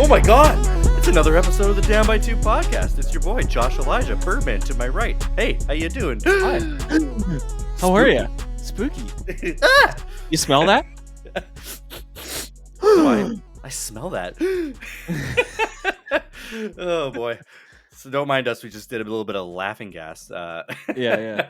Oh my God! It's another episode of the Down by Two podcast. It's your boy Josh Elijah Birdman to my right. Hey, how you doing? Hi. How are you? Spooky. Ah! You smell that? I smell that. Oh boy. So don't mind us. We just did a little bit of laughing gas. Yeah.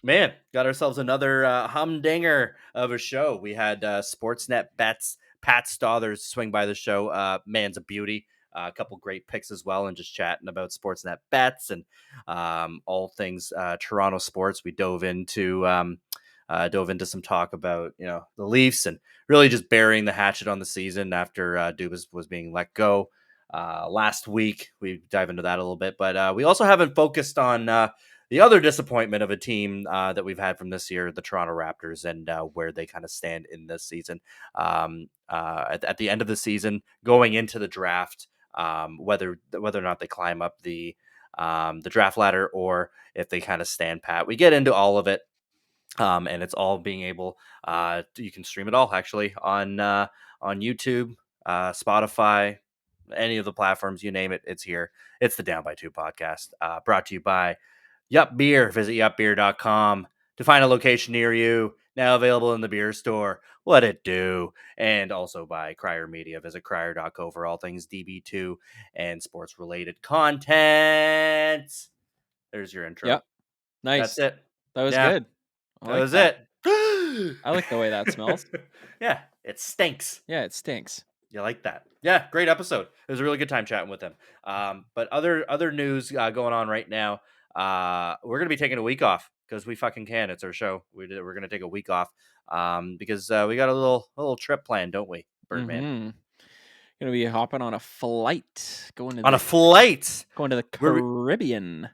Man, got ourselves another humdinger of a show. We had Sportsnet Bets Pat Stothers swing by the show. Man's a beauty. A couple great picks as well, and just chatting about Sportsnet Bets and all things Toronto sports. We dove into some talk about the Leafs and really just burying the hatchet on the season after Dubas was being let go last week. We dive into that a little bit, but we also haven't focused on the other disappointment of a team that we've had from this year, the Toronto Raptors, and where they kind of stand in this season. At the end of the season, going into the draft, whether or not they climb up the draft ladder or if they kind of stand pat. We get into all of it. And it's all being able, you can stream it all actually on YouTube, Spotify, any of the platforms, you name it, it's here. It's the Down by Two podcast, brought to you by Yup Beer. Visit yupbeer.com to find a location near you. Now available in the beer store. What it do? And also by Crier Media. Visit crier.co for all things DB2 and sports related content. There's your intro. Yep. Nice. That's it. That was good. That was it. I like the way that smells. Yeah, it stinks. Yeah, it stinks. You like that? Yeah, great episode. It was a really good time chatting with him. But other news going on right now. We're gonna be taking a week off because we fucking can. It's our show. We're gonna take a week off because we got a little trip planned, don't we, Birdman? Mm-hmm. Gonna be hopping on a flight going to On a flight going to the Caribbean.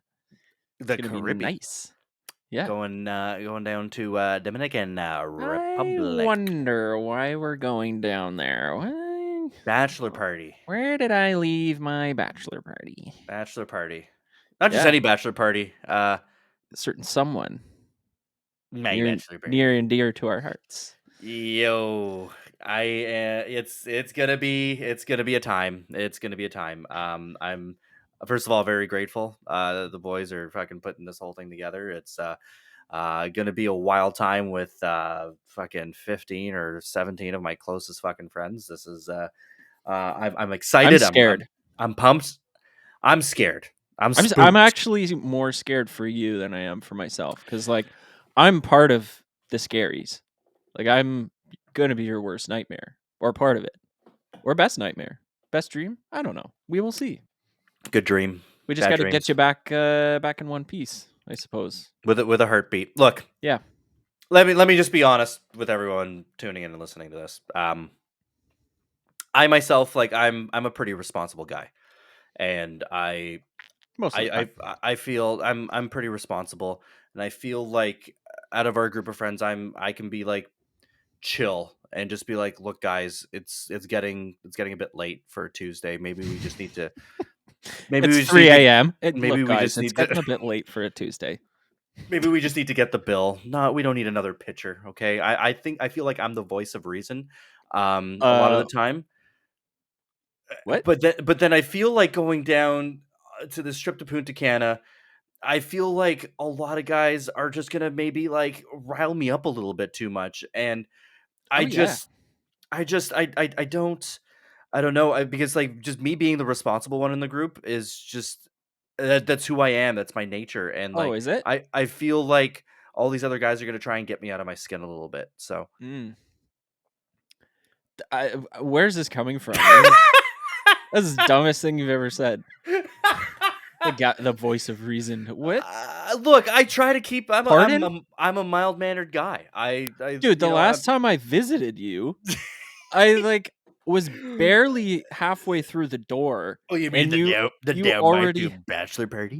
The It's gonna Caribbean. Be nice. Yeah. Going down to Dominican Republic. I wonder why we're going down there. Bachelor party. Where did I leave my bachelor party? Bachelor party. Not just any bachelor party. A certain someone. Near and dear to our hearts. Yo, it's gonna be a time. It's gonna be a time. I'm first of all very grateful. The boys are fucking putting this whole thing together. It's gonna be a wild time with fucking 15 or 17 of my closest fucking friends. This is I'm excited. I'm scared. I'm pumped. I'm scared. I'm actually more scared for you than I am for myself because like I'm part of the scaries. Like I'm gonna be your worst nightmare or part of it or best nightmare, best dream. I don't know. We will see. Good dream. We just got to get you back in one piece, I suppose. With a heartbeat. Look. Yeah. Let me just be honest with everyone tuning in and listening to this. I myself, like I'm a pretty responsible guy, and I feel I'm pretty responsible, and I feel like out of our group of friends, I can be like chill and just be like, look, guys, it's getting a bit late for Tuesday. Maybe we just need to. Maybe it's we just 3 a.m. It's getting a bit late for a Tuesday. Maybe we just need to get the bill. No, we don't need another pitcher. Okay, I feel like I'm the voice of reason, a lot of the time. What? But then I feel like going down to this trip to Punta Cana. I feel like a lot of guys are just gonna maybe like rile me up a little bit too much, and I don't know, because like just me being the responsible one in the group is just that's who I am. That's my nature, and like is it? I feel like all these other guys are gonna try and get me out of my skin a little bit. So, where's this coming from? That's the dumbest thing you've ever said. The voice of reason. What? Look, I try to keep. I'm a mild mannered guy. Dude, the last time I visited you, I was barely halfway through the door. Oh, you mean the down bachelor party?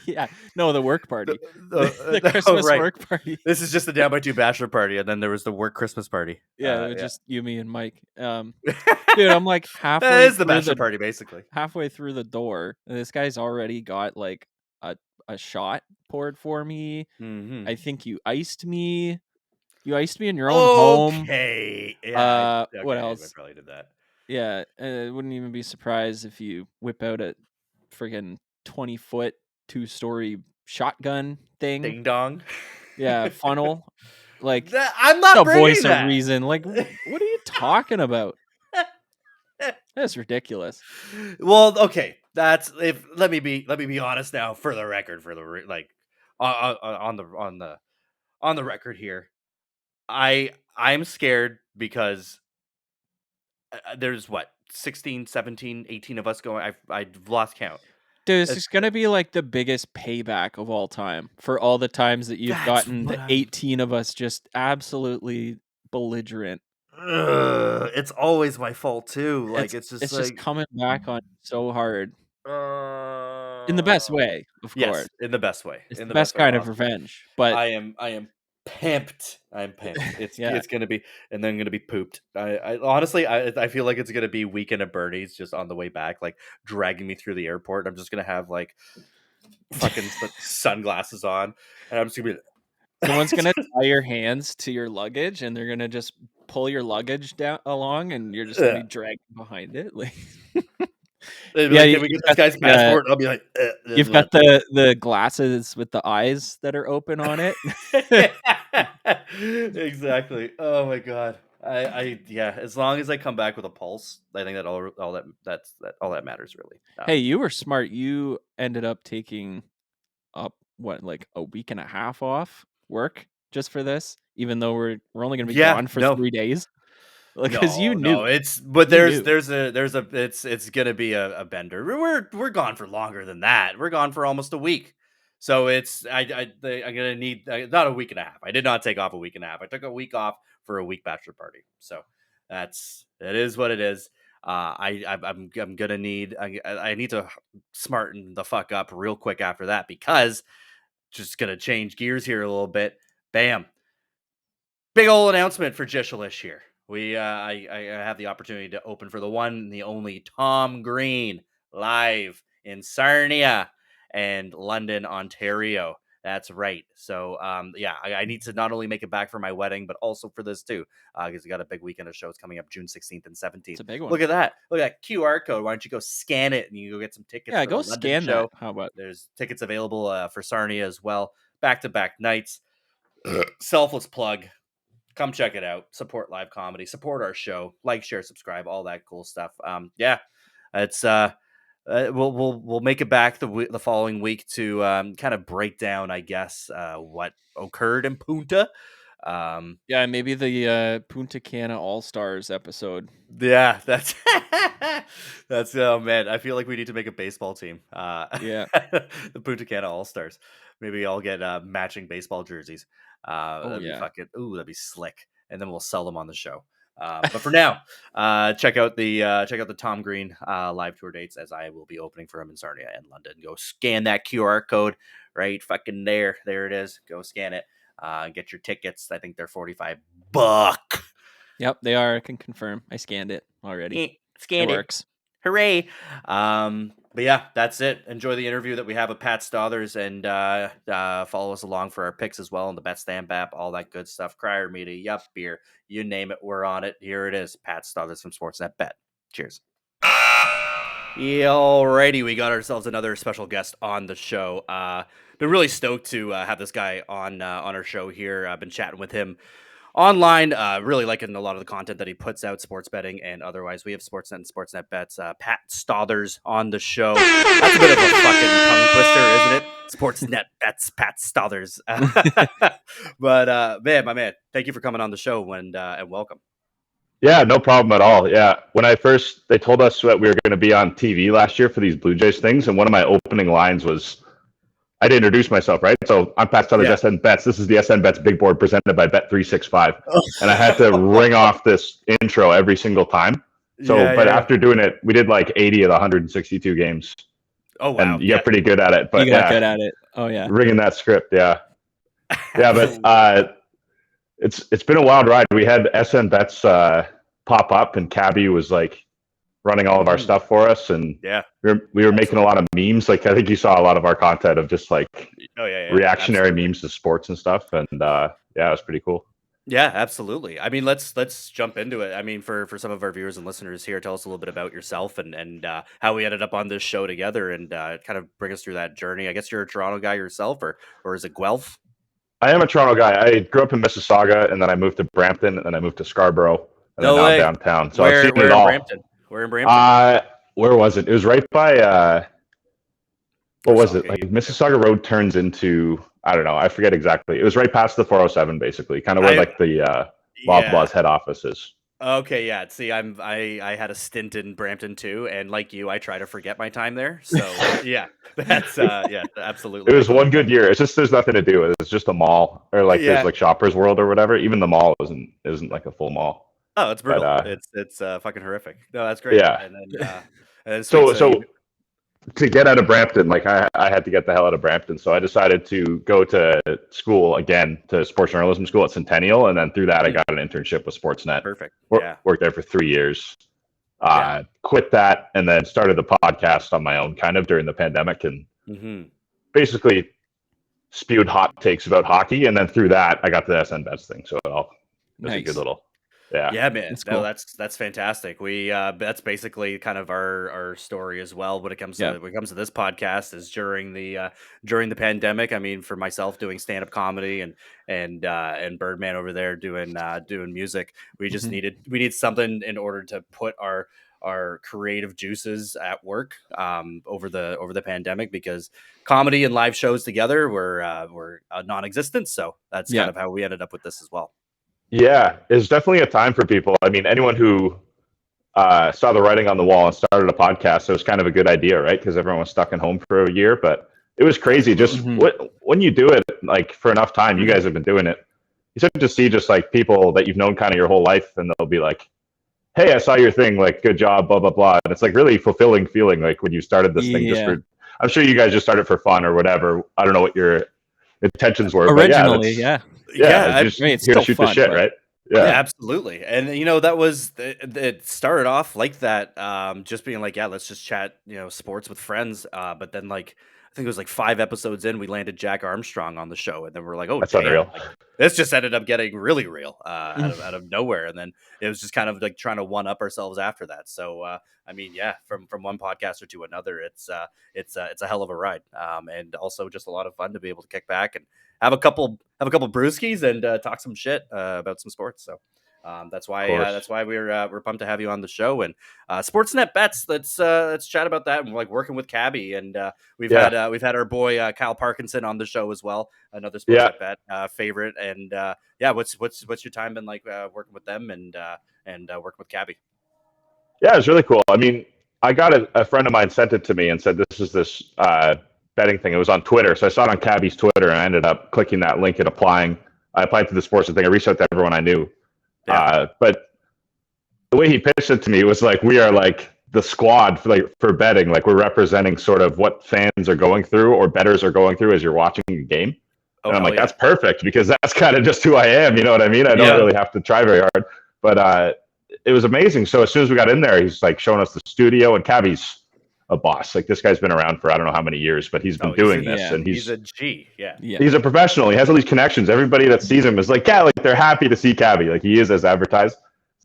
Yeah, no, the work party, the Christmas work party. This is just the Down by Two bachelor party, and then there was the work Christmas party. Yeah, it was just you, me, and Mike. Dude, I'm like halfway. That is the bachelor party, basically. Halfway through the door, and this guy's already got like a shot poured for me. Mm-hmm. I think you iced me. You iced me in your own home. Okay. Yeah. What else? I probably did that. Yeah, I wouldn't even be surprised if you whip out a friggin' 20-foot, 2-story shotgun thing. Ding dong. Yeah, funnel. Like, I'm not the bringing voice of that. reason. Like, what are you talking about? That's ridiculous. Well, okay. That's if let me be honest now for the record like on the record here. I'm scared because there's what 16, 17, 18 of us going. I've lost count. Dude, it's Uh, just gonna be like the biggest payback of all time for all the times that you've That's gotten what the I'm 18 of us just absolutely belligerent. it's always my fault too. Like It's it's just it's just like coming back on you so hard. In the best uh way, of course. yes, in the best way. It's In the the best best way kind of possible. revenge, but I am pimped. I'm pimped. It's yeah. it's gonna be and then gonna be pooped. I honestly I feel like it's gonna be weekend at Bernie's just on the way back, like dragging me through the airport. I'm just gonna have like fucking sunglasses on, and I'm just gonna Someone's be gonna tie your hands to your luggage, and they're gonna just pull your luggage down along, and you're just gonna be dragged behind it, like they'd be yeah, like, "Can we get this guy's passport?" I'll be like, you've got the glasses with the eyes that are open on it. exactly. Oh my god. Yeah. As long as I come back with a pulse, I think that all that matters really. Hey, you were smart. You ended up taking up what, like a week and a half off work just for this, even though we're only gonna be Yeah. gone for No. 3 days. Like, because you No. knew. It's but You knew. there's a it's gonna be a bender. We're gone for longer than that. We're gone for almost a week. So I'm gonna need not a week and a half. I did not take off a week and a half. I took a week off for a week bachelor party. So it is what it is. I'm gonna need I need to smarten the fuck up real quick after that because just gonna change gears here a little bit. Bam, big old announcement for Jishalish here. I have the opportunity to open for the one and the only Tom Green live in Sarnia and London, Ontario. That's right. So, yeah, I need to not only make it back for my wedding, but also for this too, because we got a big weekend of shows coming up June 16th and It's 17th. a big one. Look at that. Look at that QR code. Why don't you go scan it and you go get some tickets Yeah, for the go London scan that. show? How about There's tickets available for Sarnia as well. Back to back nights. Selfless plug, come check it out, support live comedy, support our show, like, share, subscribe, all that cool stuff. Yeah, it's we'll make it back the following week to kind of break down, I guess, what occurred in Punta. yeah, maybe the Punta Cana All-Stars episode. Yeah, that's that's oh man, I feel like we need to make a baseball team. Yeah. The Punta Cana All Stars. Maybe I'll get matching baseball jerseys. Oh That'd be yeah. that'd be slick, and then we'll sell them on the show. But for now, check out the Tom Green live tour dates as I will be opening for him in Sarnia and London. Go scan that QR code right fucking there it is. Go scan it. Get your tickets. I think they're $45. Yep, they are. I can confirm. I scanned it already. It Scanned it. works. Hooray. But yeah, that's it. Enjoy the interview that we have with Pat Stothers and follow us along for our picks as well on the Betstamp app, all that good stuff. Crier Media, Yup Beer, you name it, we're on it. Here it is. Pat Stothers from Sportsnet Bet. Cheers. Yeah, alrighty, we got ourselves another special guest on the show. Been really stoked to have this guy on our show here. I've been chatting with him online, really liking a lot of the content that he puts out, sports betting and otherwise. We have Sportsnet and Sportsnet Bets. Pat Stothers on the show. That's a bit of a fucking tongue twister, isn't it? Sportsnet Bets, Pat Stothers. But man, my man, thank you for coming on the show and welcome. Yeah, no problem at all. Yeah, when they told us that we were going to be on TV last year for these Blue Jays things, and one of my opening lines was, I had to introduce myself, right? So I'm Pat Stothers, SN Bets. This is the SN Bets Big Board presented by Bet365, and I had to ring off this intro every single time. So, but after doing it, we did like 80 of the 162 games. Oh wow! And you got pretty good at it. But you got good at it. Oh yeah, ringing that script, yeah. But it's been a wild ride. We had SN Bets pop up, and Cabby was like running all of our stuff for us, and we were making a lot of memes. Like I think you saw a lot of our content of just like reactionary memes to sports and stuff, and yeah, it was pretty cool. Yeah, absolutely. I mean, let's jump into it. I mean, for some of our viewers and listeners here, tell us a little bit about yourself and how we ended up on this show together, and kind of bring us through that journey. I guess you're a Toronto guy yourself, or is it Guelph? I am a Toronto guy. I grew up in Mississauga, and then I moved to Brampton, and then I moved to Scarborough, and then No now I'm way. downtown. So I've seen Where it in all. Brampton? Where in Brampton? Where was it? It was right by what Or was okay, it? Like you. Mississauga Road turns into, I don't know. I forget exactly. It was right past the 407, basically, kind of where I like the yeah. Loblaws head office is. Okay, yeah. See, I had a stint in Brampton too, and like you, I try to forget my time there. So yeah, that's yeah, It absolutely. I was one believe good that. year. It's just there's nothing to do. It's just a mall, or like there's Yeah. like Shoppers World or whatever. Even the mall isn't like a full mall. Oh, it's But brutal. It's fucking horrific. No, that's great. yeah. And then sweet. So So you. so to get out of Brampton, like I had to get the hell out of Brampton. So I decided to go to school again, to sports journalism school at Centennial. And then through that, I Mm, got an internship with Sportsnet. perfect. Yeah. Worked there for 3 years. Yeah. Quit that and then started the podcast on my own kind of during the pandemic and Hmm. basically spewed hot takes about hockey. And then through that, I got the SN Bets thing. So it was a good Nice. little, yeah. Yeah, man. That's No, cool. that's fantastic. We that's basically kind of our story as well when it comes Yeah. to this podcast is during the pandemic. I mean, for myself doing stand up comedy and Birdman over there doing music, Mhm. we need something in order to put our creative juices at work over the pandemic, because comedy and live shows together were non-existent. So that's kind Yeah. of how we ended up with this as well. Yeah, it's definitely a time for people. I mean, anyone who saw the writing on the wall and started a podcast, it was kind of a good idea, right? Because everyone was stuck at home for a year. But it was crazy. Just Absolutely. Mhm. when you do it, like for enough time, you guys have been doing it. You start to see just like people that you've known kind of your whole life, and they'll be like, "Hey, I saw your thing. Like, good job, blah blah blah." And it's like really fulfilling feeling, like when you started this thing just Yeah. for. I'm sure you guys just started for fun or whatever. I don't know what your intentions were, but yeah, Originally, that's yeah. yeah, Yeah, just I mean, it's here to still shoot the fun, shit, but right? yeah, Yeah, absolutely. And that was it started off like that, just being like, yeah, let's just chat, sports with friends. But then like I think it was like 5 episodes in, we landed Jack Armstrong on the show, and then we're like, oh that's damn, unreal. like this just ended up getting really real out of nowhere. And then it was just kind of like trying to one up ourselves after that. So I mean, yeah, from one podcaster to another, it's a hell of a ride, and also just a lot of fun to be able to kick back and have a couple brewskis and talk some shit about some sports. So that's Of why course. we're pumped to have you on the show. And Sportsnet Bets. Let's chat about that, and like working with Cabby, and Yeah, we've had our boy Kyle Parkinson on the show as well, another yeah. Sportsnet Bet favorite. And yeah, what's your time been like working with them and working with Cabby? Yeah, it's really cool. I mean, I got a friend of mine sent it to me and said this is this betting thing. It was on Twitter, so I saw it on Cabby's Twitter, and I ended up clicking that link and applying. I applied to the sports thing. I reached out to everyone I knew, Yeah. but the way he pitched it to me was like we are like the squad for betting. Like we're representing sort of what fans are going through or bettors are going through as you're watching a game. Oh And I'm hell like, yeah. that's perfect because that's kind of just who I am. You know what I mean? I don't yeah. really have to try very hard. But it was amazing. So as soon as we got in there, he's like showing us the studio, and Cabby's a boss. Like this guy's been around for I don't know how many years, but he's been Oh, he's a doing this, Yeah. and he's a G. Yeah. Yeah. he's a professional. He has all these connections. Everybody that sees him is like, yeah, like they're happy to see Cabby. Like he is as advertised.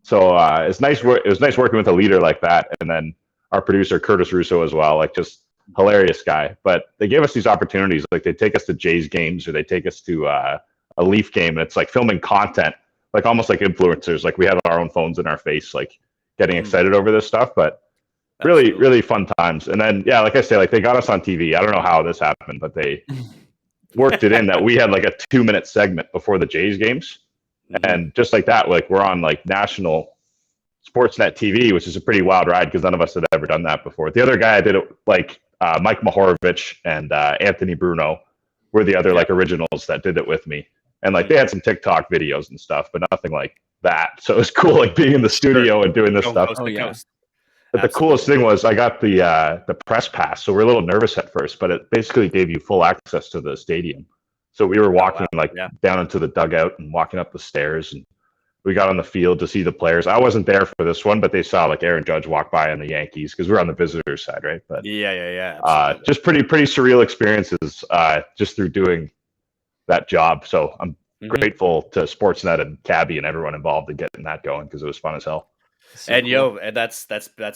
So it's nice. It was nice working with a leader like that, and then our producer Curtis Russo as well. Like just hilarious guy. But they gave us these opportunities. Like they take us to Jays games, or they take us to a Leaf game, and it's like filming content, like almost like influencers. Like we have our own phones in our face, like getting Mhm. excited over this stuff. But really, Absolutely. really fun times. And then yeah, like I say, like they got us on TV. I don't know how this happened, but they worked it in that we had like a 2 minute segment before the Jays games. Mhm. And just like that, like we're on like national Sportsnet TV, which is a pretty wild ride because none of us had ever done that before. The other guy I did it like Mike Mahorovich and Anthony Bruno were the other Yeah. like originals that did it with me. And like Mhm. they had some TikTok videos and stuff, but nothing like that. So it was cool like being in the Sure. studio and doing this Going stuff. coast Oh to yeah. coast. But the coolest Absolutely. thing was I got the press pass, so we're a little nervous at first, but it basically gave you full access to the stadium. So we were Oh walking wow. like Yeah. down into the dugout and walking up the stairs, and we got on the field to see the players. I wasn't there for this one, but they saw like Aaron Judge walk by on the Yankees because we're on the visitor side, right? But Yeah. Yeah. Yeah. Absolutely. just pretty surreal experiences just through doing that job. So I'm grateful to Sportsnet and Cabby and everyone involved in getting that going because it was fun as hell. So And cool. and that's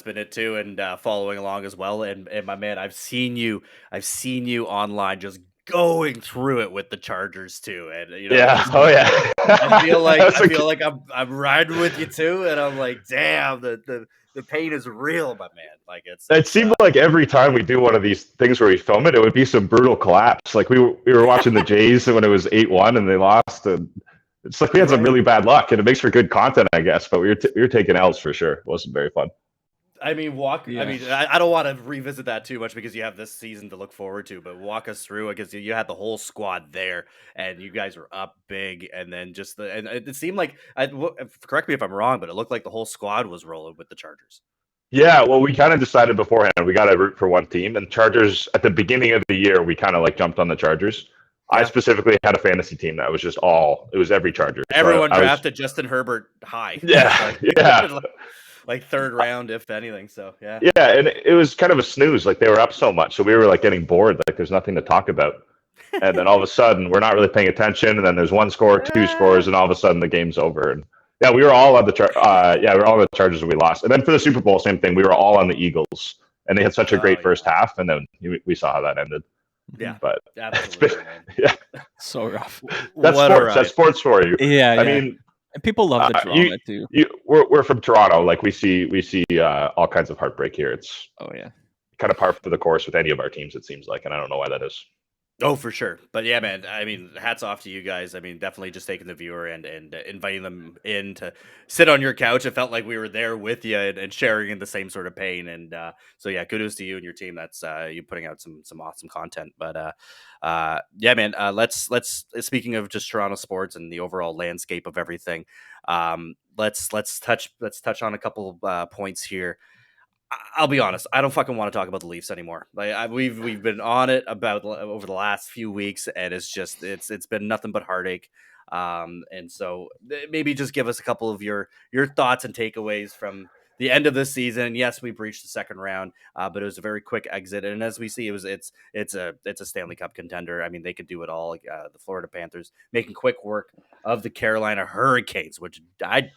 been it too, and following along as well. And my man, I've seen you online just going through it with the Chargers too, and Yeah. just Oh yeah. I feel like I'm riding with you too, and I'm like, damn, the pain is real, my man. Like It seemed like every time we do one of these things where we film it, it would be some brutal collapse. Like we were watching the Jays when it was 8-1 and they lost, and it's like we had some really bad luck, and it makes for good content, I guess. But we were taking L's for sure. It wasn't very fun. I mean, I don't want to revisit that too much because you have this season to look forward to. But walk us through it because you had the whole squad there, and you guys were up big, and then and it seemed like correct me if I'm wrong, but it looked like the whole squad was rolling with the Chargers. Yeah, well, we kind of decided beforehand we got to root for one team, and Chargers at the beginning of the year we kind of like jumped on the Chargers. Yeah. I specifically had a fantasy team that was just it was every Charger. Everyone drafted Justin Herbert high. Yeah, yeah. Like third round, if anything. So yeah. Yeah, and it was kind of a snooze. Like they were up so much, so we were like getting bored. Like there's nothing to talk about, and then all of a sudden we're not really paying attention. And then there's one score, two scores, and all of a sudden the game's over. And yeah, we were all on the we were all on the Chargers and we lost. And then for the Super Bowl, same thing. We were all on the Eagles, and they had such a great first half, and then we saw how that ended. Yeah, but absolutely. Yeah, so rough. That's sports. That's sports for you. Yeah, I mean. And people love the drama too. We're from Toronto. Like we see all kinds of heartbreak here. It's kind of par for the course with any of our teams. It seems like, and I don't know why that is. Oh, for sure. But yeah, man, I mean, hats off to you guys. I mean, definitely just taking the viewer and inviting them in to sit on your couch. It felt like we were there with you and sharing in the same sort of pain. And so yeah, kudos to you and your team. That's you putting out some awesome content. But yeah, man, let's speaking of just Toronto sports and the overall landscape of everything. Let's touch on a couple points here. I'll be honest. I don't fucking want to talk about the Leafs anymore. Like we've been on it about over the last few weeks, and it's been nothing but heartache. And so maybe just give us a couple of your thoughts and takeaways from the end of this season. Yes, we breached the second round, but it was a very quick exit. And as we see, it's a Stanley Cup contender. I mean, they could do it all. The Florida Panthers making quick work of the Carolina Hurricanes, which I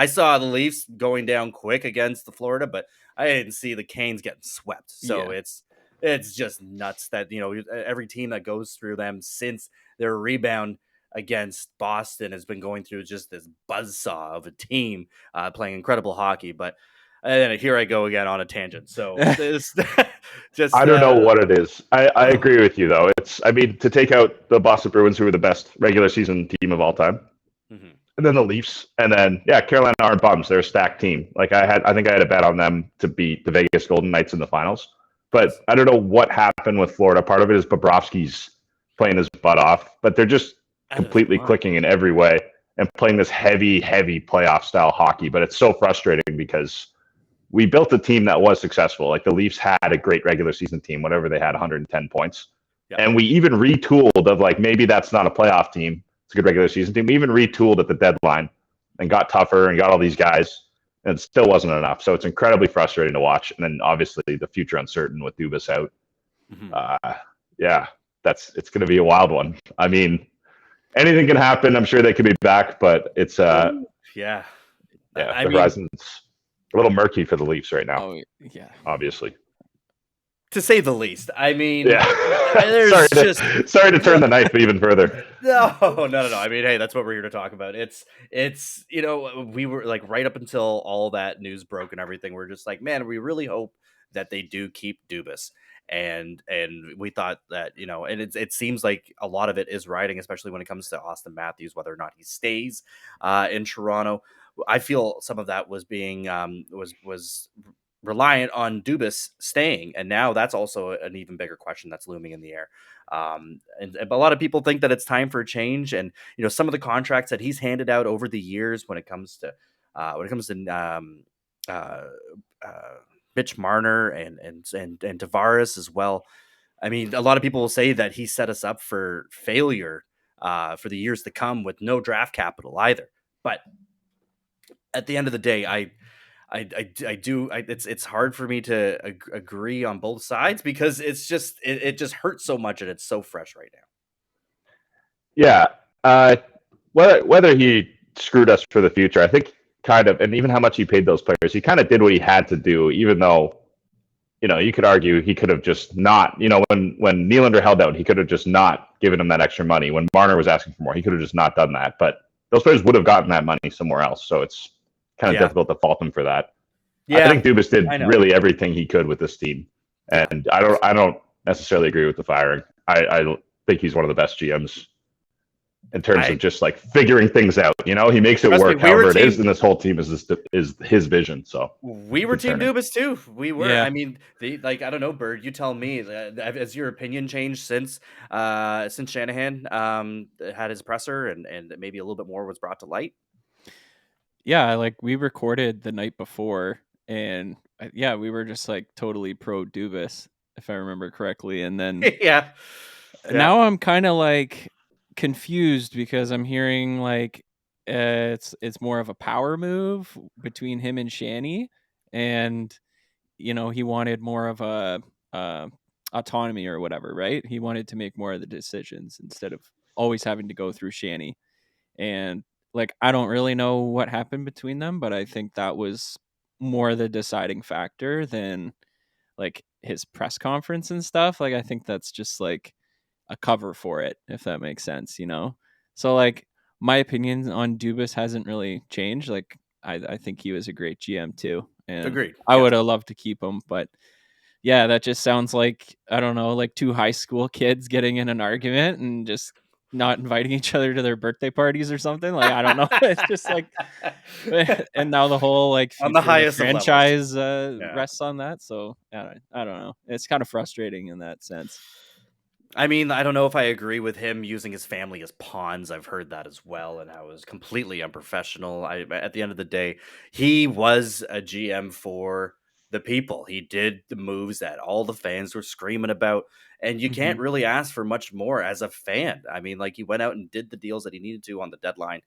saw the Leafs going down quick against the Florida, but I didn't see the Canes getting swept. So it's just nuts that, every team that goes through them since their rebound against Boston has been going through just this buzzsaw of a team playing incredible hockey. But and here I go again on a tangent. So this just I don't know what it is. I agree with you though. I mean, to take out the Boston Bruins, who were the best regular season team of all time. Mm-hmm. And then the Leafs, and then Carolina aren't bums. They're a stacked team. Like I think I had a bet on them to beat the Vegas Golden Knights in the finals. But I don't know what happened with Florida. Part of it is Bobrovsky's playing his butt off, but they're just completely clicking in every way and playing this heavy playoff style hockey. But it's so frustrating because we built a team that was successful. Like the Leafs had a great regular season team, whatever they had, 110 points. Yep. And we even retooled of like, maybe that's not a playoff team. It's a good regular season team. We even retooled at the deadline and got tougher and got all these guys, and it still wasn't enough. So it's incredibly frustrating to watch. And then obviously the future uncertain with Dubas out. Mm-hmm. It's going to be a wild one. I mean, anything can happen. I'm sure they could be back, but it's the horizon's a little murky for the Leafs right now. Oh, yeah, obviously. To say the least. I mean, sorry to turn the knife even further. No. I mean, hey, that's what we're here to talk about. It's we were like right up until all that news broke and everything. We're just like, man, we really hope that they do keep Dubas. And we thought that, and it seems like a lot of it is riding, especially when it comes to Auston Matthews, whether or not he stays in Toronto. I feel some of that was being was reliant on Dubas staying, and now that's also an even bigger question that's looming in the air. And a lot of people think that it's time for a change, and some of the contracts that he's handed out over the years when it comes to Mitch Marner and Tavares as well. I mean, a lot of people will say that he set us up for failure for the years to come with no draft capital either. But at the end of the day, it's hard for me to agree on both sides because it's just it just hurts so much and it's so fresh right now. Yeah, Whether he screwed us for the future, I think kind of, and even how much he paid those players, he kind of did what he had to do, even though, you could argue he could have just not, when Nylander held out, he could have just not given him that extra money. When Marner was asking for more, he could have just not done that. But those players would have gotten that money somewhere else. So it's kind of difficult to fault him for that. Yeah, I think Dubas did really everything he could with this team. And I don't necessarily agree with the firing. I think he's one of the best GMs in terms of just like figuring things out. He makes it work however it is, and this whole team is his vision. So we were Team Dubas too. We were. Yeah. I mean, I don't know, Bird. You tell me. Has your opinion changed since Shanahan had his presser and maybe a little bit more was brought to light? Yeah, like we recorded the night before, and we were just like totally pro Dubas, if I remember correctly, and then yeah. Now I'm kind of like confused because I'm hearing like it's more of a power move between him and Shanny, and he wanted more of a autonomy or whatever, right? He wanted to make more of the decisions instead of always having to go through Shanny. And like I don't really know what happened between them, but I think that was more the deciding factor than like his press conference and stuff. Like I think that's just like a cover for it, if that makes sense, So like my opinion on Dubas hasn't really changed. Like I think he was a great GM too, and Agreed. I would have loved to keep him, but yeah, that just sounds like I don't know, like two high school kids getting in an argument and just not inviting each other to their birthday parties or something. Like I don't know, it's just like, and now the whole like on the future of the highest of levels. franchise rests on that. So I don't know. It's kind of frustrating in that sense. I mean, I don't know if I agree with him using his family as pawns. I've heard that as well, and how it was completely unprofessional. At the end of the day, he was a GM for the people. He did the moves that all the fans were screaming about, and you can't really ask for much more as a fan. I mean, like he went out and did the deals that he needed to on the deadline,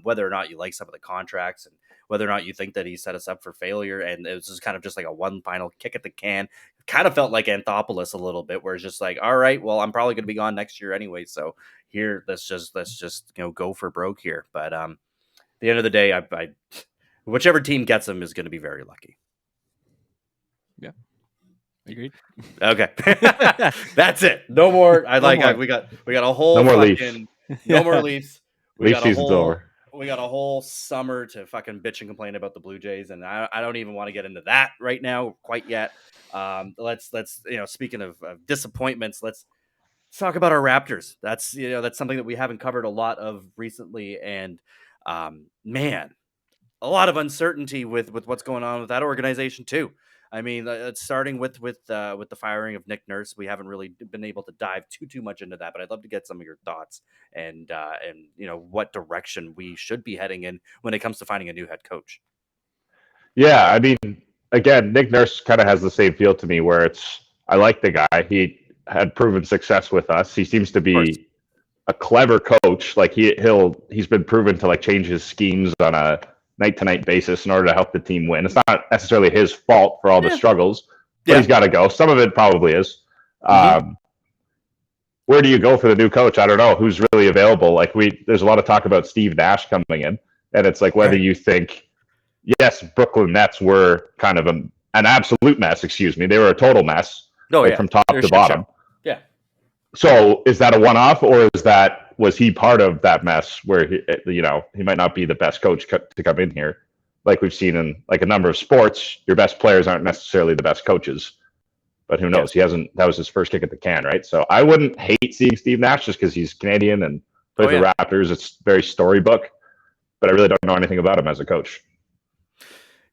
whether or not you like some of the contracts and whether or not you think that he set us up for failure. And it was just kind of just like a one final kick at the can. Kind of felt like Anthopoulos a little bit, where it's just like, all right, well, I'm probably going to be gone next year anyway, so here, let's just go for broke here. But at the end of the day, I whichever team gets him is going to be very lucky. Yeah, agreed. Okay, that's it. No more. We got a whole no more Leafs. No more Leafs. Leafs season's over. We got a whole summer to fucking bitch and complain about the Blue Jays, and I don't even want to get into that right now quite yet. Let's speaking of disappointments, let's talk about our Raptors. That's something that we haven't covered a lot of recently, and man, a lot of uncertainty with what's going on with that organization too. I mean, it's starting with the firing of Nick Nurse. We haven't really been able to dive too much into that, but I'd love to get some of your thoughts and what direction we should be heading in when it comes to finding a new head coach. Yeah, I mean, again, Nick Nurse kind of has the same feel to me, where I like the guy. He had proven success with us. He seems to be a clever coach. Like he's been proven to like change his schemes on a night-to-night basis in order to help the team win. It's not necessarily his fault for all the struggles, but he's got to go. Some of it probably is. Where do you go for the new coach? I don't know who's really available. Like there's a lot of talk about Steve Nash coming in, and it's like whether you think, yes, Brooklyn Nets were kind of an absolute mess. Excuse me, they were a total mess, from top to bottom. Yeah. So is that a one-off, or was he part of that mess where he might not be the best coach to come in here? Like we've seen in like a number of sports, your best players aren't necessarily the best coaches. But who knows? That was his first kick at the can, right? So I wouldn't hate seeing Steve Nash just because he's Canadian and plays the Raptors. It's very storybook, but I really don't know anything about him as a coach.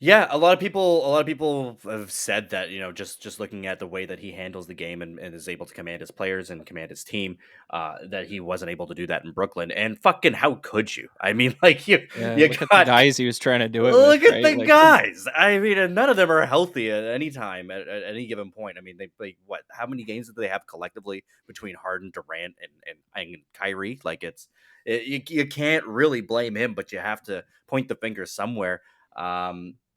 Yeah, a lot of people have said that, just looking at the way that he handles the game and is able to command his players and command his team, that he wasn't able to do that in Brooklyn. And fucking, how could you? I mean, like you look at the guys he was trying to do it look with, at the guys. I mean, and none of them are healthy at any time at any given point. I mean, they play how many games do they have collectively between Harden, Durant, and Kyrie? Like you can't really blame him, but you have to point the finger somewhere.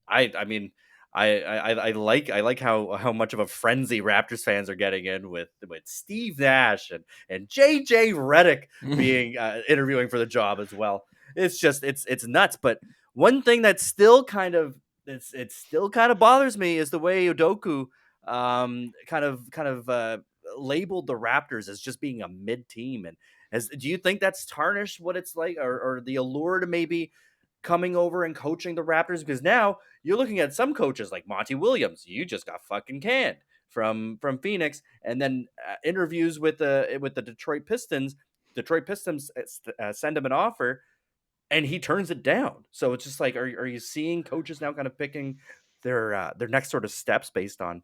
I mean, I like how much of a frenzy Raptors fans are getting in with Steve Nash and JJ Redick being interviewing for the job as well. It's just it's nuts. But one thing that still kind of it still kind of bothers me is the way Udoka kind of labeled the Raptors as just being a mid team. And do you think that's tarnished what it's like, or the allure to maybe coming over and coaching the Raptors? Because now you're looking at some coaches like Monty Williams. You just got fucking canned from Phoenix, and then interviews with the Detroit Pistons. Detroit Pistons send him an offer, and he turns it down. So it's just like, are you seeing coaches now kind of picking their next sort of steps based on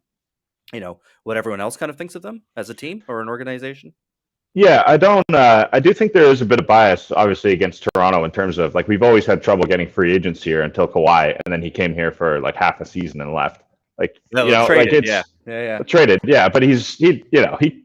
what everyone else kind of thinks of them as a team or an organization? Yeah, I don't. I do think there is a bit of bias, obviously, against Toronto in terms of like we've always had trouble getting free agents here until Kawhi, and then he came here for like half a season and left. Like No, traded, like it's traded, yeah. But he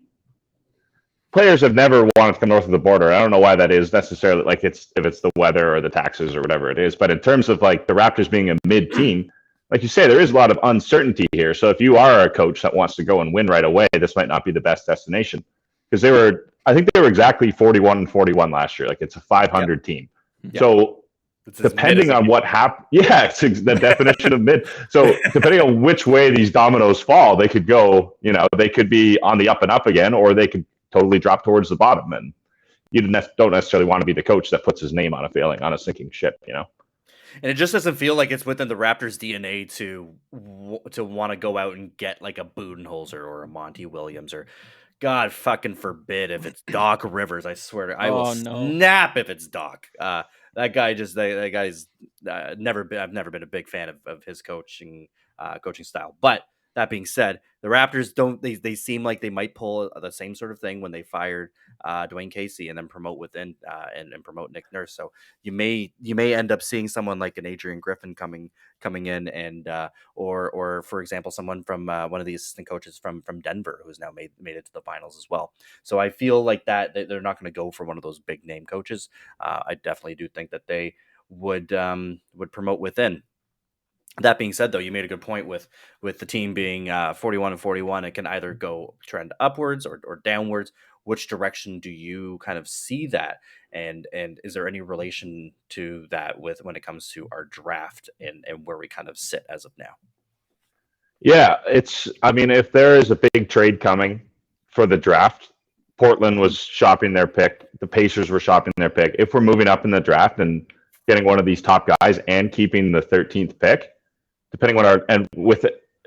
players have never wanted to come north of the border. I don't know why that is necessarily. Like if it's the weather or the taxes or whatever it is. But in terms of like the Raptors being a mid team, like you say, there is a lot of uncertainty here. So if you are a coach that wants to go and win right away, this might not be the best destination because I think they were exactly 41-41 last year. Like it's a 500 team. Yep. So depending on what happens, it's the definition of mid. So depending on which way these dominoes fall, they could go, they could be on the up and up again, or they could totally drop towards the bottom. And you don't necessarily want to be the coach that puts his name on a sinking ship, And it just doesn't feel like it's within the Raptors' DNA to want to go out and get like a Budenholzer or a Monty Williams, or God fucking forbid if it's Doc Rivers. I swear I will snap if it's Doc. That guy's never been. I've never been a big fan of his coaching style. But that being said, the Raptors don't. They seem like they might pull the same sort of thing when they fired Dwayne Casey and then promote within and promote Nick Nurse. So you may end up seeing someone like an Adrian Griffin coming in, and or for example someone from one of the assistant coaches from Denver who's now made it to the finals as well. So I feel like that they're not going to go for one of those big name coaches. I definitely do think that they would promote within. That being said, though, you made a good point with the team being 41-41. It can either go trend upwards or downwards. Which direction do you kind of see that? And is there any relation to that with when it comes to our draft and where we kind of sit as of now? Yeah, if there is a big trade coming for the draft, Portland was shopping their pick. The Pacers were shopping their pick. If we're moving up in the draft and getting one of these top guys and keeping the 13th pick, depending on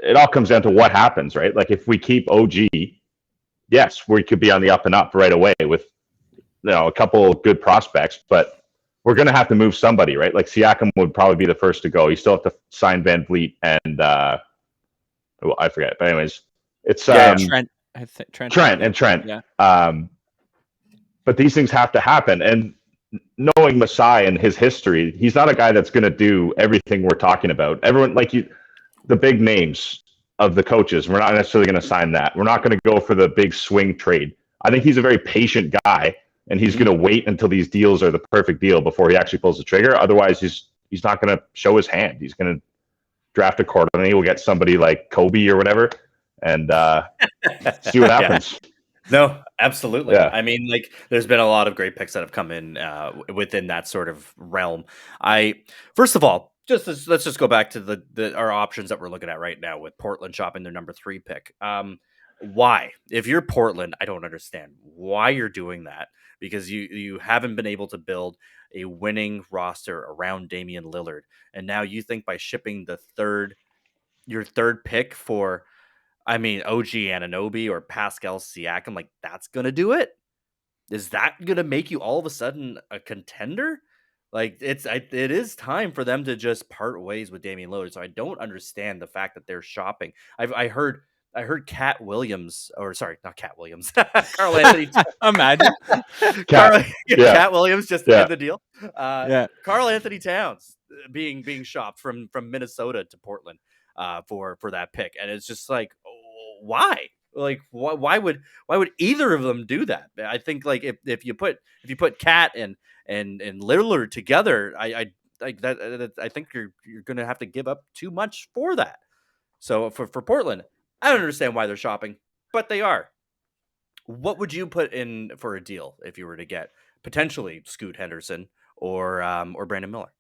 it all comes down to what happens, right? Like if we keep OG, yes, we could be on the up and up right away with a couple of good prospects, but we're going to have to move somebody, right? Like Siakam would probably be the first to go. You still have to sign Van Vliet and I forget, but anyways, it's Trent. Trent. Yeah. But these things have to happen, and knowing Masai and his history, he's not a guy that's going to do everything we're talking about. Everyone, the big names of the coaches, we're not necessarily going to sign that. We're not going to go for the big swing trade. I think he's a very patient guy, and he's going to wait until these deals are the perfect deal before he actually pulls the trigger. Otherwise, he's not going to show his hand. He's going to draft accordingly. We'll get somebody like Kobe or whatever, and see what happens. Yeah. No, absolutely. Yeah. I mean, there's been a lot of great picks that have come in within that sort of realm. First of all, let's just go back to our options that we're looking at right now with Portland shopping their number 3 pick. Why? If you're Portland, I don't understand why you're doing that, because you haven't been able to build a winning roster around Damian Lillard, and now you think by shipping your third pick for, OG Anunoby or Pascal Siakam, that's going to do it? Is that going to make you all of a sudden a contender? It is time for them to just part ways with Damian Lillard. So I don't understand the fact that they're shopping. I heard Cat Williams, or sorry, not Cat Williams, Carl Anthony. Imagine Cat Williams just did the deal. Carl Anthony Towns being shopped from Minnesota to Portland for that pick, and it's just why? Why would either of them do that? I think if you put Cat and Lillard together, I think you're going to have to give up too much for that. So for Portland, I don't understand why they're shopping, but they are. What would you put in for a deal if you were to get potentially Scoot Henderson or Brandon Miller?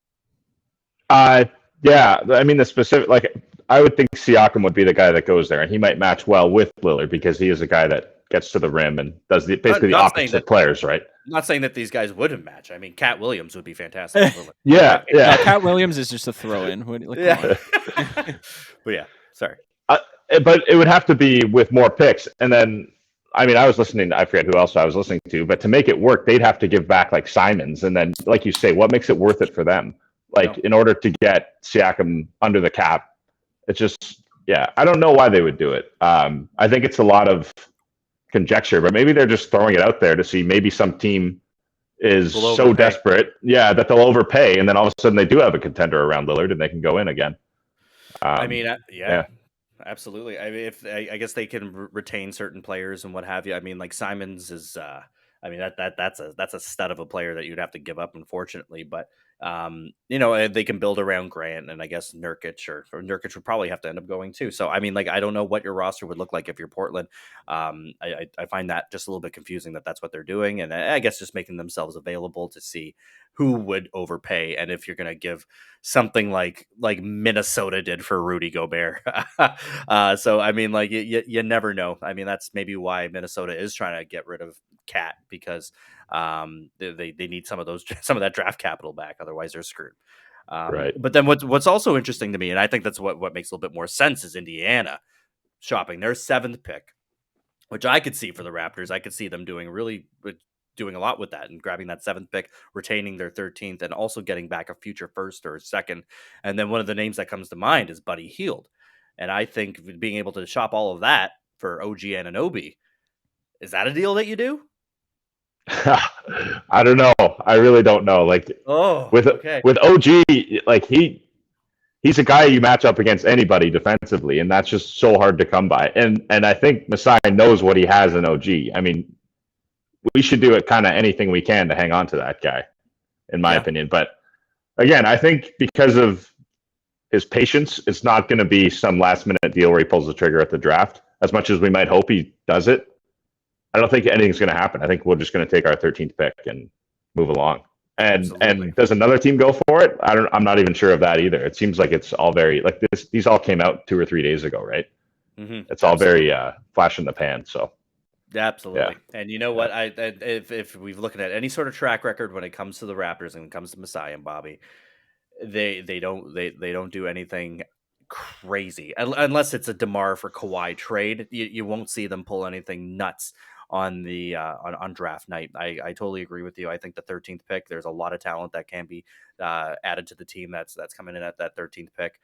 Yeah, I mean the specific, like I would think Siakam would be the guy that goes there, and he might match well with Lillard because he is a guy that gets to the rim and does basically the opposite of players, right? I'm not saying that these guys wouldn't match. I mean, Cat Williams would be fantastic. Yeah. No, Cat Williams is just a throw-in. Yeah. But yeah, sorry. But it would have to be with more picks, and then I mean, I was listening. I forget who else I was listening to, but to make it work, they'd have to give back like Simons, and then, like you say, what makes it worth it for them? Like in order to get Siakam under the cap, it's just I don't know why they would do it. I think it's a lot of conjecture, but maybe they're just throwing it out there to see maybe some team is so desperate, that they'll overpay, and then all of a sudden they do have a contender around Lillard, and they can go in again. I mean, absolutely. I mean, I guess they can retain certain players and what have you. I mean, like Simons is. I mean that's a stud of a player that you'd have to give up, unfortunately. But they can build around Grant, and I guess Nurkic or Nurkic would probably have to end up going too. So I mean, like I don't know what your roster would look like if you're Portland. I find that just a little bit confusing that's what they're doing, and I guess just making themselves available to see who would overpay, and if you're going to give something like Minnesota did for Rudy Gobert. So I mean, like you never know. I mean, that's maybe why Minnesota is trying to get rid of Cat, because they need some of that draft capital back. Otherwise, they're screwed. Right. But then what's also interesting to me, and I think that's what makes a little bit more sense, is Indiana shopping their 7th pick, which I could see for the Raptors. I could see them doing a lot with that and grabbing that 7th pick, retaining their 13th, and also getting back a future first or second. And then one of the names that comes to mind is Buddy Hield. And I think being able to shop all of that for OG Anunoby, is that a deal that you do? I don't know. I really don't know. Like with OG, like he's a guy you match up against anybody defensively, and that's just so hard to come by. And I think Masai knows what he has in OG. I mean, we should do it kind of anything we can to hang on to that guy, in my opinion. But again, I think because of his patience, it's not going to be some last minute deal where he pulls the trigger at the draft. As much as we might hope he does it, I don't think anything's going to happen. I think we're just going to take our 13th pick and move along. And does another team go for it? I'm not even sure of that either. It seems like it's all very like this. These all came out 2 or 3 days ago, right? Mm-hmm. It's all very flash in the pan. So. Absolutely. Yeah. And you know what? If we've looked at any sort of track record when it comes to the Raptors and it comes to Masai and Bobby, they don't do anything crazy unless it's a DeMar for Kawhi trade. You won't see them pull anything nuts on the on draft night. I totally agree with you. I think the 13th pick, there's a lot of talent that can be added to the team that's coming in at that 13th pick.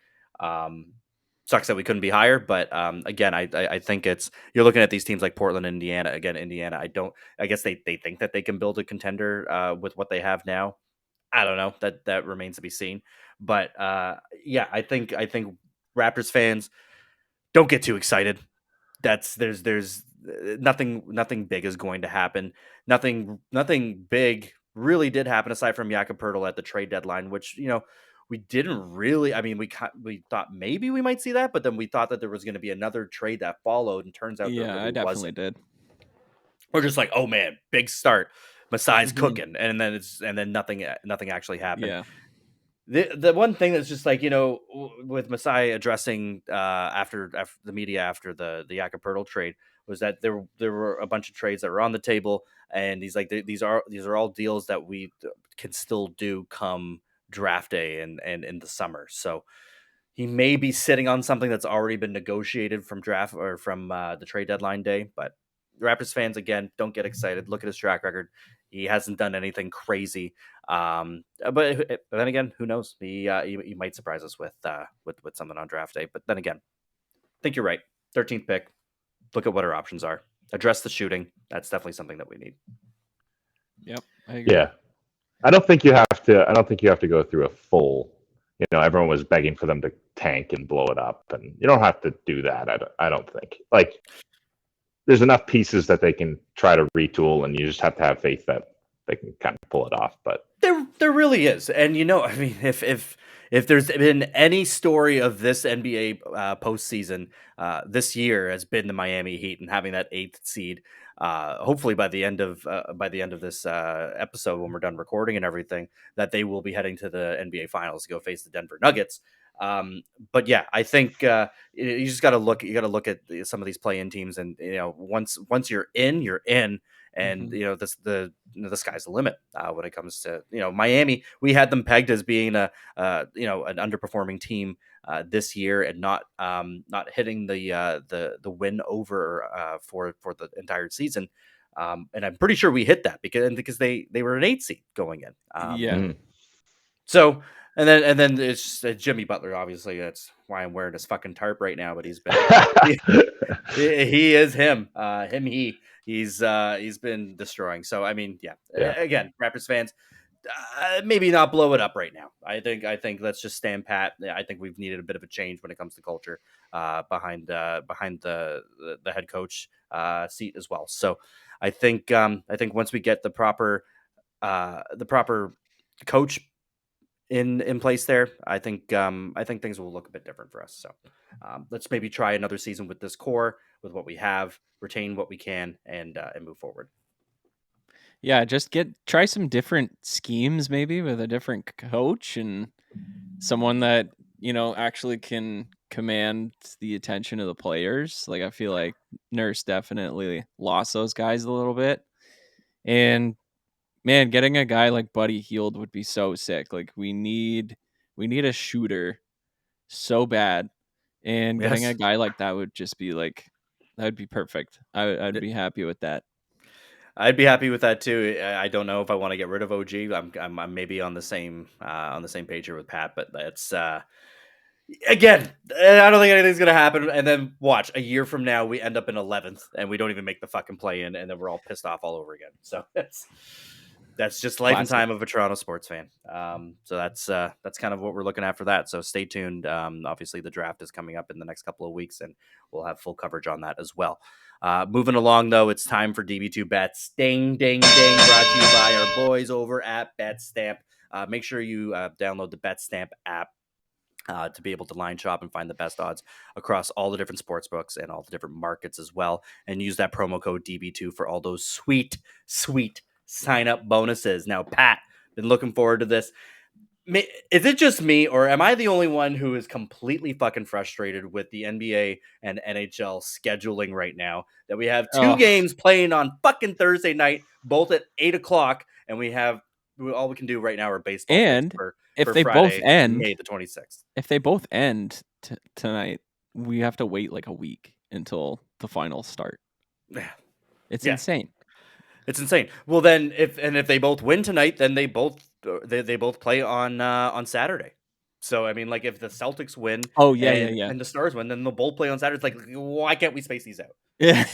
Sucks that we couldn't be higher, but again, I think you're looking at these teams like Portland, Indiana. Again, Indiana, I guess they think that they can build a contender with what they have now. I don't know. That remains to be seen. But I think Raptors fans, don't get too excited. There's nothing big is going to happen. Nothing big really did happen aside from Jakob Poeltl at the trade deadline, which we didn't really. I mean, we thought maybe we might see that, but then we thought that there was going to be another trade that followed, and turns out I definitely did. We're just like, oh man, big start. Masai's cooking, and then nothing actually happened. Yeah. The one thing that's just like, with Masai addressing after the media after the Jakob Poeltl trade was that there were a bunch of trades that were on the table, and he's like, these are all deals that we can still do come draft day and in the summer. So he may be sitting on something that's already been negotiated from draft or from the trade deadline day. But Raptors fans, again, don't get excited. Look at his track record. He hasn't done anything crazy. But then again, who knows? He might surprise us with something on draft day. But then again, I think you're right. 13th pick. Look at what our options are. Address the shooting. That's definitely something that we need. Yep, I agree. Yeah, I don't think you have to go through a full. Everyone was begging for them to tank and blow it up, and you don't have to do that. I don't think. Like, there's enough pieces that they can try to retool, and you just have to have faith that they can kind of pull it off. But there really is, and I mean, if if there's been any story of this NBA postseason this year, has been the Miami Heat and having that 8th seed. Hopefully by the end of this episode, when we're done recording and everything, that they will be heading to the NBA Finals to go face the Denver Nuggets. But yeah, I think you just got to look. You got to look at some of these play-in teams, and once you're in, you're in. And the sky's the limit when it comes to Miami. We had them pegged as being an underperforming team this year, and not hitting the win over for the entire season. And I'm pretty sure we hit that because they were an 8 seed going in. So and then it's just, Jimmy Butler. Obviously, that's why I'm wearing his fucking tarp right now. But he's been he is him. He's been destroying. So I mean, yeah. Again, Raptors fans, maybe not blow it up right now. I think let's just stand pat. I think we've needed a bit of a change when it comes to culture behind the head coach seat as well. So I think once we get the proper coach in place there, I think things will look a bit different for us. So let's maybe try another season with this core, with what we have, retain what we can, and move forward. Yeah, just try some different schemes, maybe with a different coach and someone that actually can command the attention of the players. Like, I feel like Nurse definitely lost those guys a little bit, and man, getting a guy like Buddy Hield would be so sick. Like, we need a shooter so bad, and getting a guy like that would just be like, that would be perfect. I'd be happy with that. I'd be happy with that too. I don't know if I want to get rid of OG. I'm maybe on the same page here with Pat, but that's again, I don't think anything's gonna happen. And then watch, a year from now we end up in 11th and we don't even make the fucking play in, and then we're all pissed off all over again. So that's just life and time of a Toronto sports fan. So that's kind of what we're looking at for that. So stay tuned. Obviously the draft is coming up in the next couple of weeks, and we'll have full coverage on that as well. Moving along, though, it's time for DB2 Bets. Ding, ding, ding. Brought to you by our boys over at BetStamp. Make sure you download the BetStamp app to be able to line shop and find the best odds across all the different sports books and all the different markets as well. And use that promo code DB2 for all those sweet, sweet sign-up bonuses. Now, Pat, been looking forward to this. Is it just me, or am I the only one who is completely fucking frustrated with the NBA and NHL scheduling right now? That we have two games playing on fucking Thursday night, both at 8:00, and all we can do right now are baseball. And if they Friday, both end May the 26th, if they both end tonight, we have to wait like a week until the finals start. It's insane. It's insane. Well, then if they both win tonight, then they both play on Saturday. So I mean, like, if the Celtics win, and the Stars win, then they'll both play on Saturday. It's like, why can't we space these out? Yeah,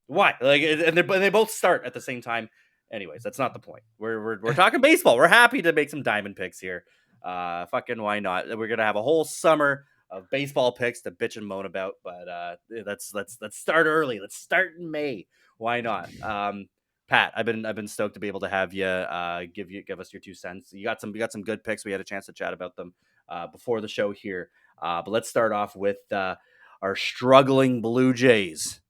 why? Like, and they both start at the same time. Anyways, that's not the point. We're talking baseball. We're happy to make some diamond picks here. Fucking why not? We're gonna have a whole summer of baseball picks to bitch and moan about. But let's start early. Let's start in May. Why not? Pat, I've been stoked to be able to have you give us your 2 cents. You got some good picks. We had a chance to chat about them before the show here. But let's start off with our struggling Blue Jays.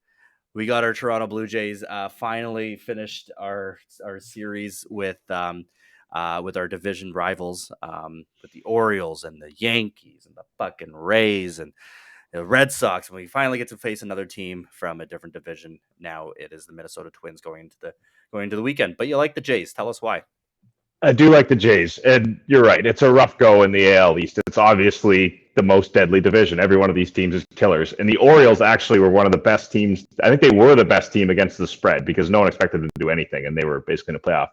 We got our Toronto Blue Jays finally finished our series with our division rivals, with the Orioles and the Yankees and the fucking Rays and the Red Sox, and we finally get to face another team from a different division. Now it is the Minnesota Twins going into the weekend. But you like the Jays. Tell us why. I do like the Jays, and you're right. It's a rough go in the AL East. It's obviously the most deadly division. Every one of these teams is killers. And the Orioles actually were one of the best teams. I think they were the best team against the spread because no one expected them to do anything, and they were basically in a playoff.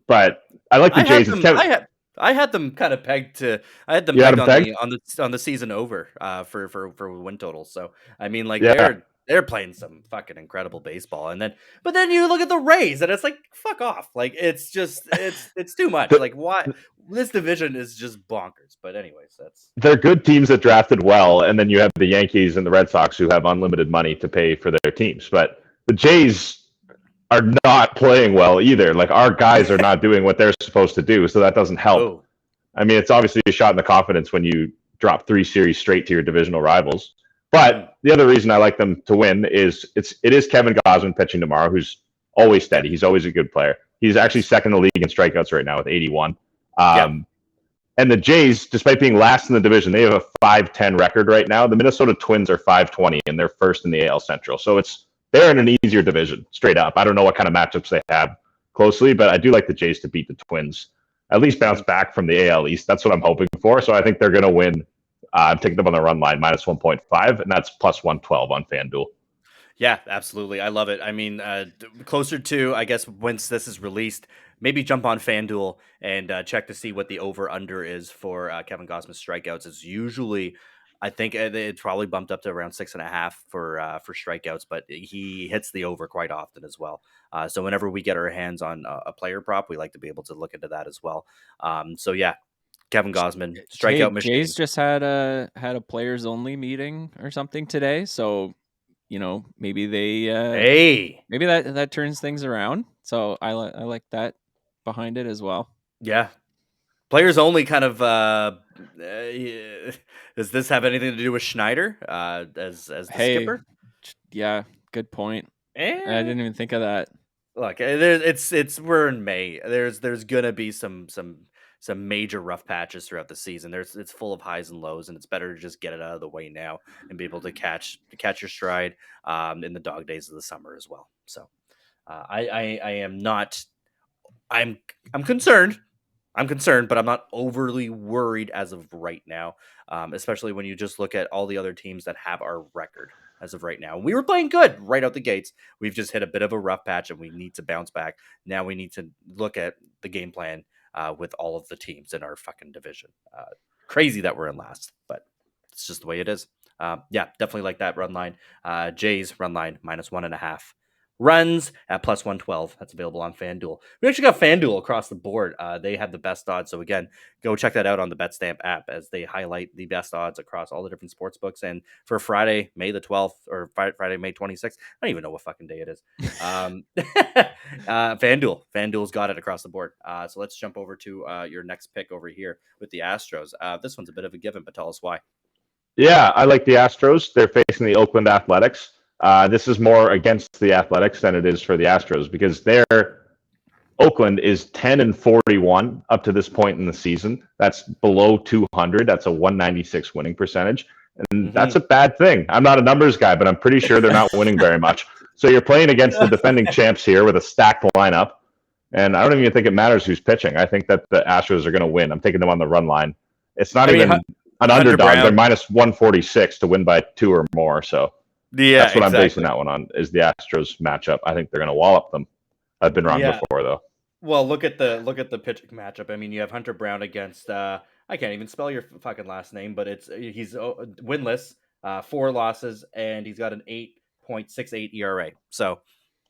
But I like the Jays. I had them kind of pegged to. I had them pegged on the season over for win total. So I mean, like, they're playing some fucking incredible baseball, but then you look at the Rays and it's like, fuck off. Like, it's just it's too much. Like, why? This division is just bonkers. But anyways, they're good teams that drafted well, and then you have the Yankees and the Red Sox who have unlimited money to pay for their teams. But the Jays are not playing well either. Like, our guys are not doing what they're supposed to do, so that doesn't help. I mean, it's obviously a shot in the confidence when you drop 3 series straight to your divisional rivals. But the other reason I like them to win is it is Kevin Gausman pitching tomorrow, who's always steady. He's always a good player. He's actually second in the league in strikeouts right now with 81. And the Jays, despite being last in the division, they have a 5-10 record right now. The Minnesota Twins are 5-20, and they're first in the AL Central. So they're in an easier division, straight up. I don't know what kind of matchups they have closely, but I do like the Jays to beat the Twins. At least bounce back from the AL East. That's what I'm hoping for. So I think they're going to win. I'm taking them on the run line, minus 1.5, and that's plus 112 on FanDuel. Yeah, absolutely. I love it. I mean, closer to, I guess, once this is released, maybe jump on FanDuel and check to see what the over-under is for Kevin Gausman's strikeouts. It's usually, I think it's probably bumped up to around 6.5 for strikeouts, but he hits the over quite often as well. So whenever we get our hands on a player prop, we like to be able to look into that as well. So yeah, Kevin Gausman, strikeout machine. Jays just had a players only meeting or something today, so maybe they maybe that turns things around. So I like that behind it as well. Yeah. Players only kind of does this have anything to do with Schneider as the skipper? Yeah, good point. I didn't even think of that. Look, we're in May. There's gonna be some major rough patches throughout the season. It's full of highs and lows, and it's better to just get it out of the way now and be able to catch your stride in the dog days of the summer as well. So I am not. I'm concerned. I'm concerned, but I'm not overly worried as of right now, especially when you just look at all the other teams that have our record as of right now. We were playing good right out the gates. We've just hit a bit of a rough patch, and we need to bounce back. Now we need to look at the game plan with all of the teams in our fucking division. Crazy that we're in last, but it's just the way it is. Yeah, definitely like that run line. Jays run line minus 1.5. Runs at plus 112. That's available on FanDuel. We actually got FanDuel across the board. They have the best odds. So again, go check that out on the BetStamp app as they highlight the best odds across all the different sports books. And for Friday, May the 12th or Friday, May 26th, I don't even know what fucking day it is. FanDuel's got it across the board. So let's jump over to your next pick over here with the Astros. This one's a bit of a given, but tell us why. Yeah, I like the Astros. They're facing the Oakland Athletics. This is more against the Athletics than it is for the Astros because Oakland is 10-41 up to this point in the season. That's below 200. That's a 196 winning percentage. And that's a bad thing. I'm not a numbers guy, but I'm pretty sure they're not winning very much. So you're playing against the defending champs here with a stacked lineup. And I don't even think it matters who's pitching. I think that the Astros are going to win. I'm taking them on the run line. It's not even an underdog. They're minus 146 to win by 2 or more. So yeah, that's what I'm basing that one on, is the Astros matchup. I think they're going to wallop them. I've been wrong before, though. Well, look at the pitching matchup. I mean, you have Hunter Brown against I can't even spell your fucking last name, but he's winless, 4 losses, and he's got an 8.68 ERA. So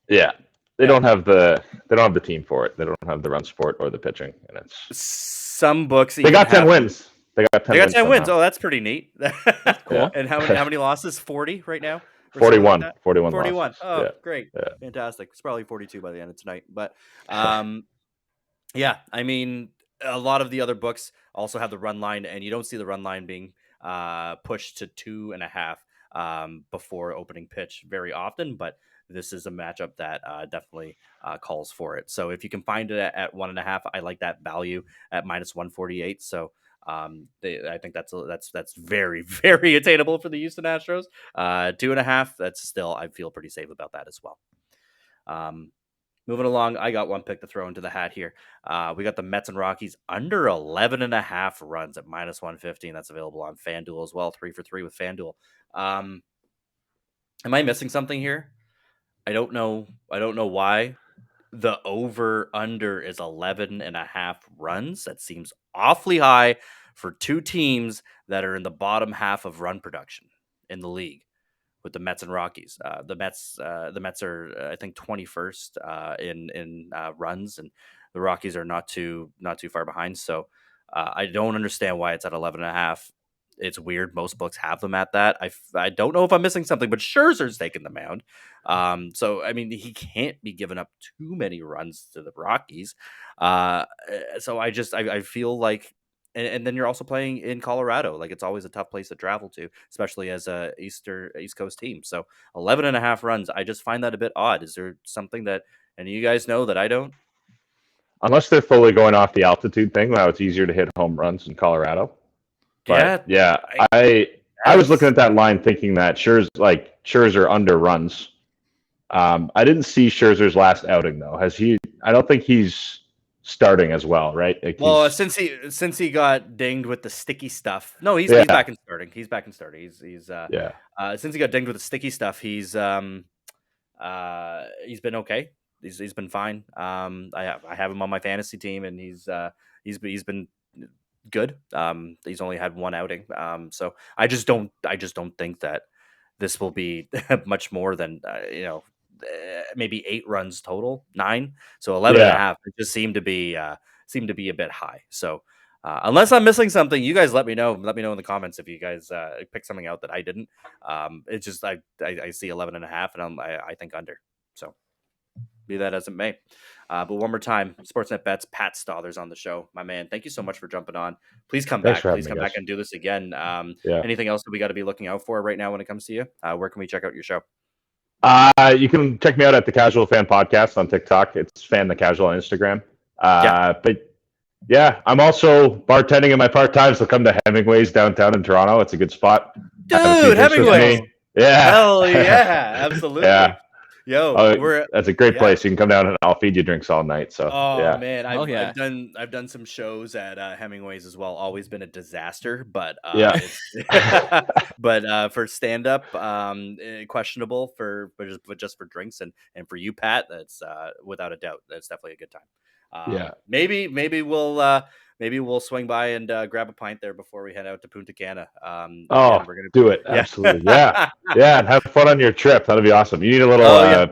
yeah, they don't have the team for it. They don't have the run support or the pitching, and it's some books. They got 10 wins. They got 10 wins. Oh, that's pretty neat. Cool. Yeah. And how many losses? 40 right now? 41. Like 41. 41. Losses. Oh, yeah. Great. Yeah. Fantastic. It's probably 42 by the end of tonight. But yeah, I mean, a lot of the other books also have the run line, and you don't see the run line being pushed to 2.5 before opening pitch very often. But this is a matchup that definitely calls for it. So if you can find it at 1.5, I like that value at minus 148. So I think that's very, very attainable for the Houston Astros. 2.5, that's still, I feel pretty safe about that as well. Moving along, I got one pick to throw into the hat here. We got the Mets and Rockies under 11.5 runs at minus 115. That's available on FanDuel as well. 3 for 3 with FanDuel. Am I missing something here? I don't know why the over under is 11.5 runs. That seems awfully high for two teams that are in the bottom half of run production in the league with the Mets and Rockies. The Mets are, I think, 21st in runs, and the Rockies are not too far behind. So I don't understand why it's at 11.5. It's weird. Most books have them at that. I don't know if I'm missing something, but Scherzer's taking the mound. So, I mean, he can't be giving up too many runs to the Rockies. So I feel like and then you're also playing in Colorado. Like, it's always a tough place to travel to, especially as a East Coast team. So 11.5 runs, I just find that a bit odd. Is there something that any of you guys know that I don't? Unless they're fully going off the altitude thing, now it's easier to hit home runs in Colorado. But I was looking at that line thinking that Scherzer under runs. I didn't see Scherzer's last outing though. I don't think he's starting as well, right? Like since he got dinged with the sticky stuff. No, he's back in starting. He's back in starting. He's since he got dinged with the sticky stuff, he's been okay. He's been fine. I have him on my fantasy team, and he's been good. He's only had one outing. So I just don't think that this will be much more than maybe 8 runs total, 9. So 11.5. It just seemed to be a bit high. So unless I'm missing something, you guys let me know. Let me know in the comments if you guys pick something out that I didn't. It's just I see 11.5, and I think under. So be that as it may. But one more time, Sportsnet Bets, Pat Stothers on the show. My man, thank you so much for jumping on. Please come back. Please come back and do this again. Anything else that we got to be looking out for right now when it comes to you? Where can we check out your show? You can check me out at the Casual Fan Podcast on TikTok. It's Fan the Casual on Instagram. But yeah, I'm also bartending in my part-time, so come to Hemingway's downtown in Toronto. It's a good spot. Dude, Hemingway's. Yeah. Hell yeah, absolutely. Yeah. Yo, that's a great place. You can come down and I'll feed you drinks all night. So man, I've done some shows at Hemingway's as well. Always been a disaster, but but for stand up, questionable but just for drinks and for you, Pat, that's without a doubt, that's definitely a good time. Maybe we'll swing by and grab a pint there before we head out to Punta Cana. We're gonna do it. Absolutely. Yeah. And have fun on your trip. That'll be awesome. You need a little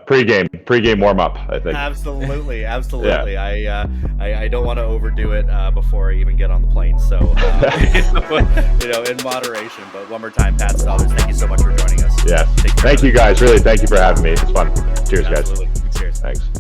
pregame warm up, I think. Absolutely. Yeah. I don't want to overdo it before I even get on the plane. So in moderation. But one more time, Pat Stothers, thank you so much for joining us. Yeah. Thank you guys. Really, thank you for having me. It's fun. Cheers, guys. Cheers. Thanks.